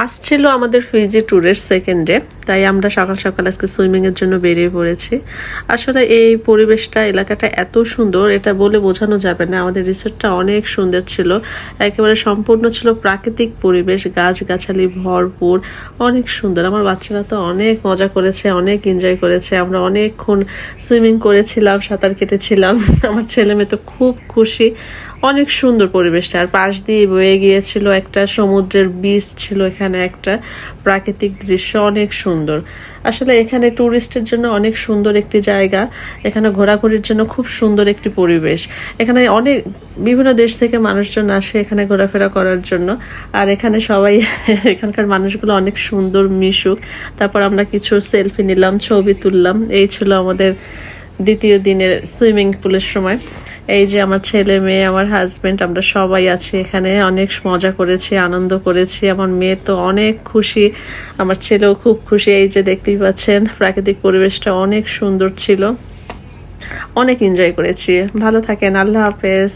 আসছিল আমাদের ফিজি ট্যুরের সেকেন্ড ডে, তাই আমরা সকাল সকাল আজকে সুইমিংয়ের জন্য বেরিয়ে পড়েছি। আসলে এই পরিবেশটা, এলাকাটা এত সুন্দর, এটা বলে বোঝানো যাবে না। আমাদের রিসোর্টটা অনেক সুন্দর ছিল, একেবারে সম্পূর্ণ ছিল প্রাকৃতিক পরিবেশ, গাছগাছালি ভরপুর, অনেক সুন্দর। আমার বাচ্চারা তো অনেক মজা করেছে, অনেক এনজয় করেছে। আমরা অনেকক্ষণ সুইমিং করেছিলাম, সাঁতার কেটেছিলাম। আমার ছেলে মেয়ে তো খুব খুশি। অনেক সুন্দর পরিবেশটা, আর পাশ দিয়ে বয়ে গিয়েছিল একটা সমুদ্রের বীচ ছিল, এখানে একটা প্রাকৃতিক দৃশ্য অনেক সুন্দর। আসলে এখানে ট্যুরিস্টের জন্য অনেক সুন্দর একটি জায়গা, এখানে ঘোরাঘুরির জন্য খুব সুন্দর একটি পরিবেশ। এখানে অনেক বিভিন্ন দেশ থেকে মানুষজন আসে এখানে ঘোরাফেরা করার জন্য, আর এখানে সবাই এখানকার মানুষগুলো অনেক সুন্দর, মিশুক। তারপর আমরা কিছু সেলফি নিলাম, ছবি তুললাম। এই ছিল আমাদের দ্বিতীয় দিনের সুইমিং পুলের সময়। এই যে আমার ছেলে মেয়ে, আমার হাজবেন্ড, আমরা সবাই আছি এখানে, অনেক মজা করেছি, আনন্দ করেছি। আমার মেয়ে তো অনেক খুশি, আমার ছেলেও খুব খুশি। এই যে দেখতেই পাচ্ছেন, প্রাকৃতিক পরিবেশটা অনেক সুন্দর ছিল, অনেক এনজয় করেছি। ভালো থাকেন, আল্লাহ হাফেজ।